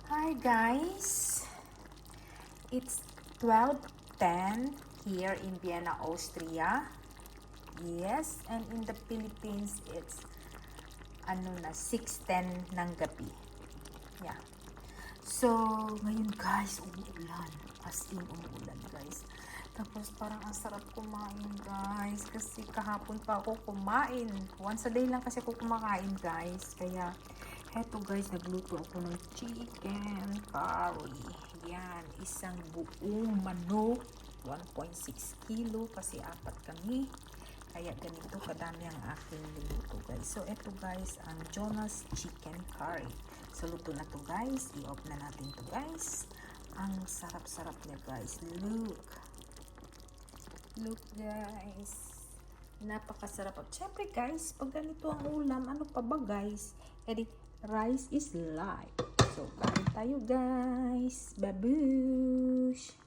Hi guys, it's 12:10 here in Vienna, Austria. Yes, and in the Philippines it's 6:10 ng gabi. Yeah. So, ngayon guys, umuulan. As in, umuulan guys. Tapos parang ang sarap kumain guys. Kasi kahapon pa ako kumain. Once a day lang kasi ako kumakain guys. Kaya, heto guys, nagluto ako ng chicken curry. Yan, isang buong manok. 1.6 kilo kasi apat kami. Kaya ganito kadami ang aking niluto guys. So, eto guys, ang Jonas Chicken Curry. So, luto na to guys. I-off na natin to guys. Ang sarap-sarap niya guys. Look guys. Napakasarap. At syempre guys, pag ganito ang ulam, ano pa ba guys? Edi, rice is life. So, kain tayo guys. Babush!